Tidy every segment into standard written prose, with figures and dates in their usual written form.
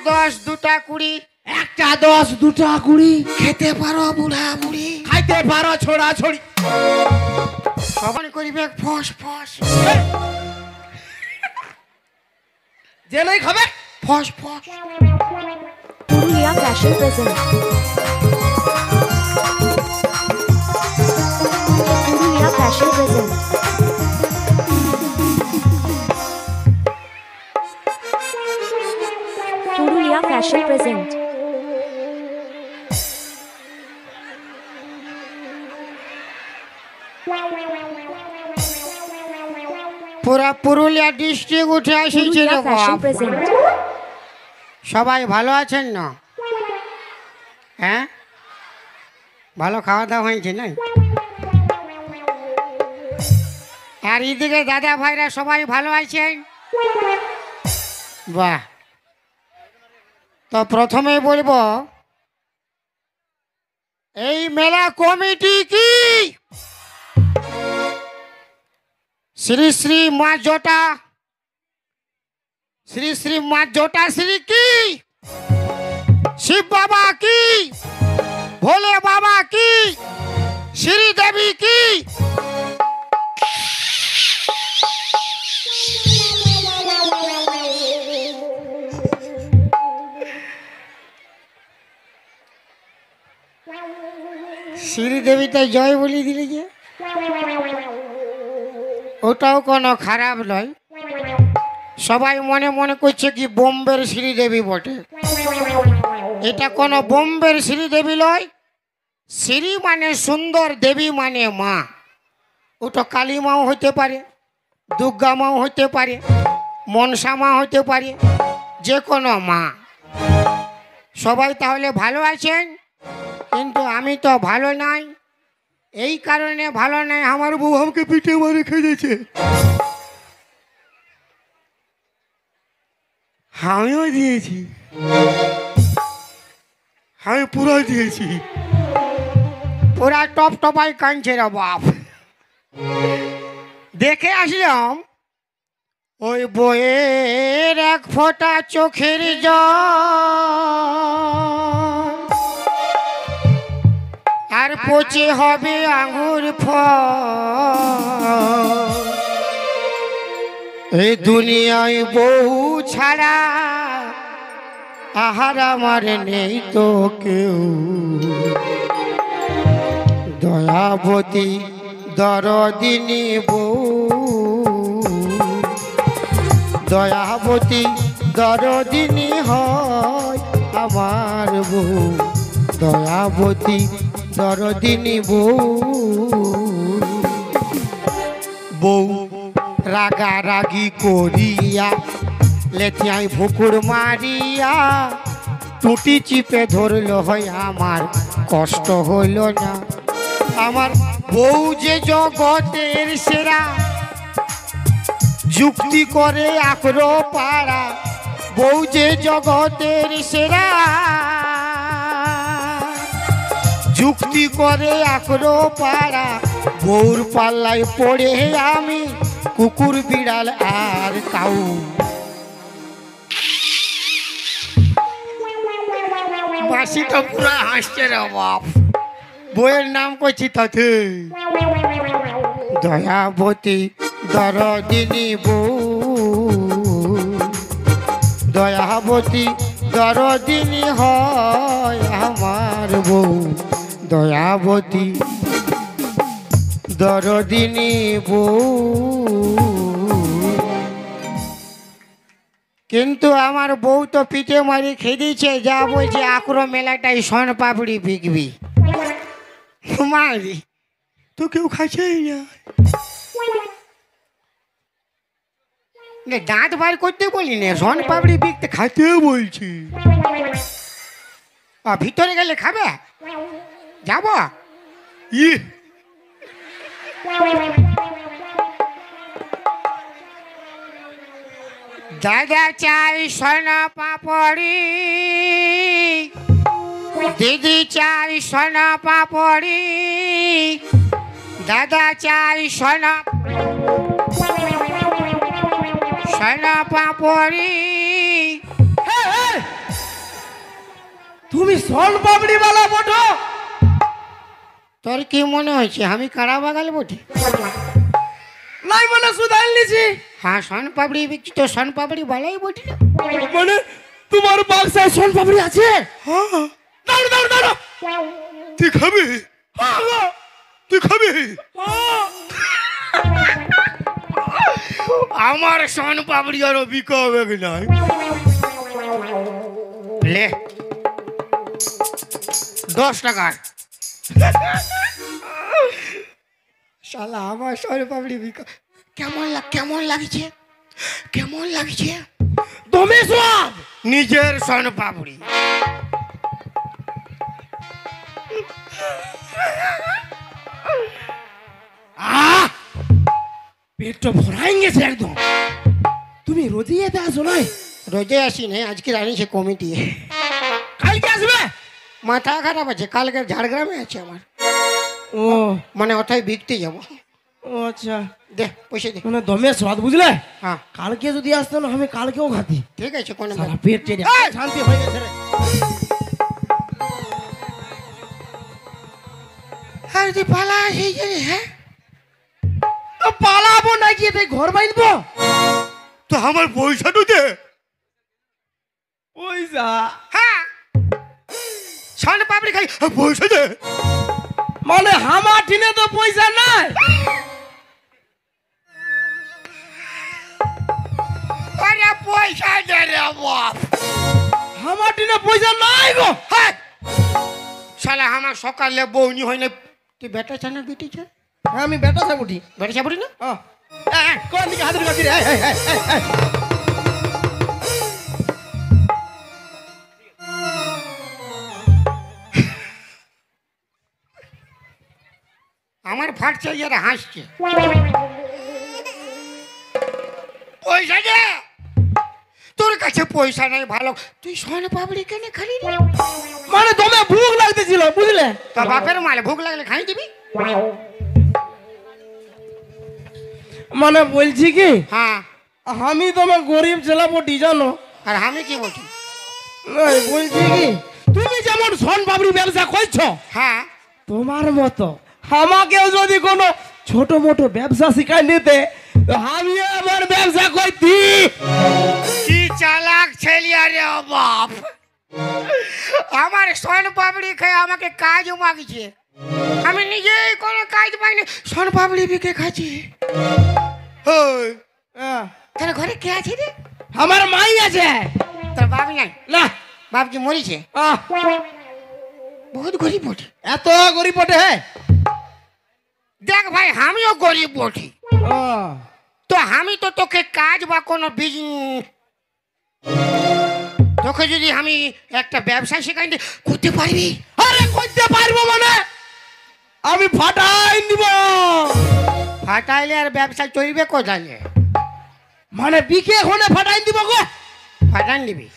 দশ দুটা কুড়ি, একটা 10 দুটা 20 খেতে পারো বুড়া বুড়ি, খাইতে পারো ছোড়া ছড়ি। সবাই করিবে ফস ফস জেলেই খাবে ফস ফস। Purulia fashion present. Purulia fashion present. Purulia fashion present. পুরা পুরুলিয়া ডিস্ট্রিক্ট উঠে আসিছে রে পুরুলিয়া ফ্যাশন বাপ। প্রেজেন্ট। সবাই ভালো আছেন না? হ্যাঁ, ভালো খাওয়া দাওয়া হয়েছে না? আর এদিকে দাদা ভাইরা সবাই ভালো আছেন? বাহ। তো প্রথমে বলবো, এই মেলা কমিটি কি শ্রী শ্রী মা জটা, শ্রী শ্রী মা জটা শ্রী কি, শিব বাবা কি, ভোলে বাবা কি, শ্রী দেবী কি? শ্রীদেবীতে জয় বলি দিলে যে, ওটাও কোনো খারাপ নয়। সবাই মনে মনে করছে কি বোম্বের শ্রীদেবী বটে। এটা কোনো বোম্বের শ্রীদেবী নয়। শ্রী মানে সুন্দর, দেবী মানে মা। ওটা কালী মাও হইতে পারে, দুর্গা মাও হইতে পারে, মনসা মা হইতে পারে, যে কোনো মা। সবাই তাহলে ভালো আছেন, কিন্তু আমি তো ভালো নাই। এই কারণে ভালো নাই, আমার বউ আমাকে পিঠে মারে খেয়েছে। আমিও দিয়েছি, আমি পুরো দিয়েছি। পুরা টপ টপাই কাঁদছে রে বাপ। দেখে আসলাম ওই বইয়ের এক ফোঁটা চোখের জল, আর পচে হবে আঙুর ফল। এই দুনিয়ায় বউ ছাড়া আহার আমার নেই তো কেউ। দয়াবতী দরদিনী বউ, দয়াবতী দরদিনী হয় আমার বউ, দয়াবতী দরদিনী বউ। বউ রাগারাগি করিয়া লেথিয়াই ভুকুর মারিয়া টুটি চিপে ধরল, হয় আমার কষ্ট হইল না। আমার বউ যে জগতের সেরা, যুক্তি করে আঁকড়ো পাড়া। বউ যে জগতের সেরা, যুক্তি করে আঁকড়ো পাড়া। বউর পাল্লায় পড়ে আমি কুকুর বিড়াল আর কাউ। বাসিটা পুরা হাসছে রে বাপ। বইয়ের নাম করছি তাতে দয়াবতী দরদিনী বউ, দয়াবতী দরদিনী হয় আমার বউ, দয়াবতী দরদিনী বউ। কিন্তু আমার বউ তো পিঠে মারি খেয়ে দিচ্ছে, যা বলছে আক্রো মেলাটাই শন পাপড়ি বিকবি। মারি তো কেউ খাচ্ছেই না, দাঁত বার করতে বলি না, শন পাপড়ি বিকতে খাইতে বলছি। ভিতরে গেলে খাবে, যাব। দাদা চাই সোনা পাপড়ি, দিদি চাই সোনা পাপড়ি, দাদা চাই সোনা সোনা পাপড়ি। সোন পাপড়ি वाला বটো? তোর কি মনে হয়েছে আমি কারা বাগাল বটে? নাই মানে সুদাইল নিছি। হ্যাঁ শন পাপড়ি বিক্রি তো শন পাপড়ি বালাই বটে না। মানে তোমার বাক্সায় সোন পাপড়ি আছে? হ্যাঁ। দাঁড়ো দাঁড়ো দাঁড়ো। তুই খাবি? তুই খাবি? আমার শন পাপড়ি আরো বিকা হবে কি নাই? লে 10 টাকা। শালা আমার শন পাপড়ি বিকা। কেমন লাগছে? কেমন লাগছে? তুমি সব নিজের শন পাপড়ি। পেট তো ভরাই গেছে একদম। তুমি রোজই এতে আসো নাই? রোজে আসি না, আজকে আনিছে কমিটি। কালকে আসবে? মাথা খারাপ আছে, কালকে ঝাড়গ্রামে আছে আমার। ও মানে ওটাই বিকতে যাবো। ও আচ্ছা। দে পয়সা দে। মানে দমে স্বাদ বুঝলে? হ্যাঁ কালকে যদি আসতো না আমি কালকেও খাতি। ঠিক আছে কোনো সারা পেট চেয়ে শান্তি হয়ে গেছে রে। আর তুই পালা সেই যে হ্যাঁ তো পালাবো না গিয়ে তাই ঘর বাঁধবো? তো আমার পয়সা তো দে। পয়সা? হ্যাঁ শন পাপড়ি খাই পয়সা দে। মানে আমার টিনে তো পয়সা নাই। আরে পয়সা দে রে বাপ। আমার টিনে পয়সা নাই গো। হ্যাঁ শালা আমার সকালে বউনি হয় না। তুই বেটা চানা বেটি চা? হ্যাঁ আমি বেটা সাবুটি। বেটা চাবড়ি না? কোন দিকে হাতের কাছে রে? আমার ফাটছে যারা হাসছে। পয়সা দে। তোর কাছে পয়সা নাই ভালো, তুই শন পাপড়ি কেন খালি রে? মানে দমে ভুক লাগতেছিল বুঝলে? তোর বাপের মালে ভোগ লাগলে খাই দিবি। মানে বলছি কি হ্যাঁ আমি তোমার গরিব ছেলে বটি জানো? আর আমি কি বলছি? নাই বলছি কি তুমি যেমন সোন পাপড়ি ব্যবসা করছো হ্যাঁ তোমার মতো আমাকেও যদি কোনো ছোট মোটো ব্যবসা শিখাই নিতে তো আমি আমার ব্যবসা করতি। কি চালাক ছেলে আরে বাপ। আমার শন পাপড়ি খেয়ে আমাকে কাজ মাগছে, আমি নিজেই কোনো কাজ পাইনি, শন পাপড়ি বিকে খাচ্ছি। তাহলে ঘরে কে আছে রে? আমার মাই আছে। তোর বাপ নাই? না বাপ কি মরিছে? আহ, বহুত গরিব বটে। এত গরিব বটে? হ্যাঁ দেখ ভাই আমিও গরিব বটে, তো আমি তো তোকে কাজ বা কোনো বিজনেস, তোকে যদি আমি একটা ব্যবসা শেখাই করতে পারবি? আরে করতে পারবো মানে আমি ফাটাই দিব। ফাটাইলে আর ব্যবসা চলবে কোথায়? মানে বিকে হলে ফাটাই দিব গো। ফাটান দিবি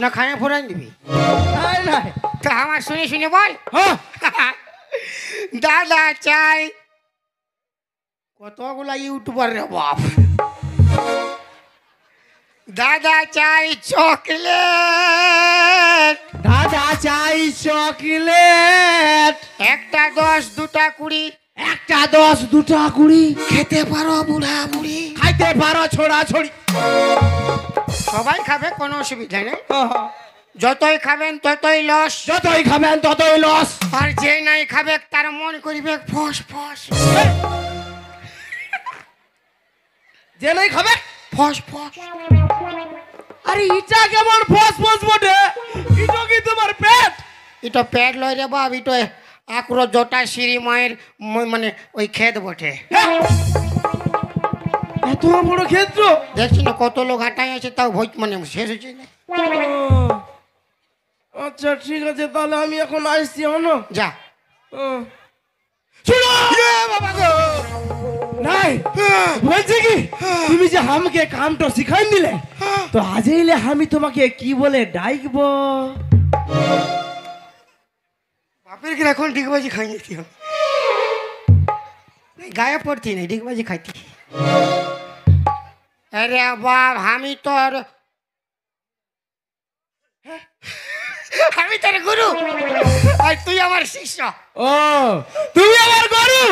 না খায়া ফোরান দিবি? নাই নাই তো আমার শুনে শুনে বল। হ্যাঁ দাদা চাই কতগুলা ইউটিউবার রে বাপ। দাদা চাই চকলেট, দাদা চাই চকলেট। একটা 10 দুটা 20, একটা 10 দুটা 20 খেতে পারো বুড়া বুড়ি, খাইতে পারো ছোড়া ছড়ি। সবাই খাবে কোনো অসুবিধা নেই, যতই খাবেন ততই লস, যতই খাবেন ততই লস। আর যে নাই খাবে তার মন করিবে ফস ফস। যে নাই খাবে ফস ফস। আরে ইটা কেমন ফস ফস বটে? ইটো কি তোমার পেট? এটা পেট লয় রে বাপ, এটা আক্রো জটা সিঁড়ি মায়ের মানে ওই ক্ষেত বটে। এত বড় ক্ষেত্র দেখছি না কত লোক হাঁটাই আছে, তাও ভোজ মানে শেষ হচ্ছে না। আচ্ছা ঠিক আছে তাহলে আমি এখন আসছি হনো। যা শুনো বাবা গো। নাই বলছি কি তুমি যে আমাকে কামটা শিখাই দিলে তো আজইলে আমি তোমাকে কি বলে ডাকবো? বাপের কি এখন ডিগবাজি খাই নিতি, গায়ে পড়তি না ডিগবাজি খাইতি। আরে বাপ আমি তোর আমি তোর গুরু আর তুই আমার শিষ্য। ও তুমি আমার গরু।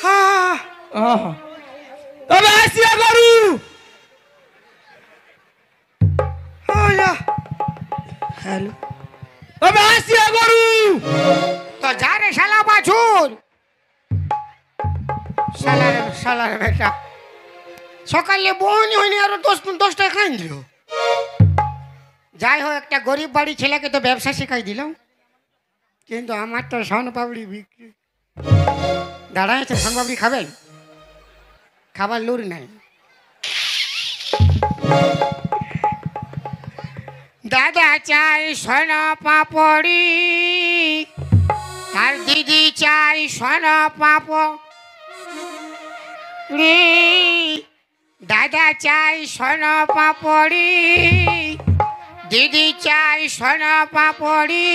হ্যাঁ আহা, তবে আসিয়া গরু। হ্যালো তবে আসিয়া গরু। তো যা রে শালা বাছুর, শালার বেটা সকালে বহনি হয়নি আরো 10টায় খাই দিল। যাই হোক, একটা গরিব বাড়ি ছেলেকে তো ব্যবসা শেখাই দিলাম, কিন্তু আমার তো শনপাপড়ি বিক্রি। দাঁড়ায় আছে, শনপাপড়ি খাবেন? খাবার লুর নাই। দাদা চাই সোনা পাপড়ি আর দিদি চাই সোনা পাপড়ি। দাদা চাই সোনা পাপড়ি, দিদি চাই সোনা পাপড়ি।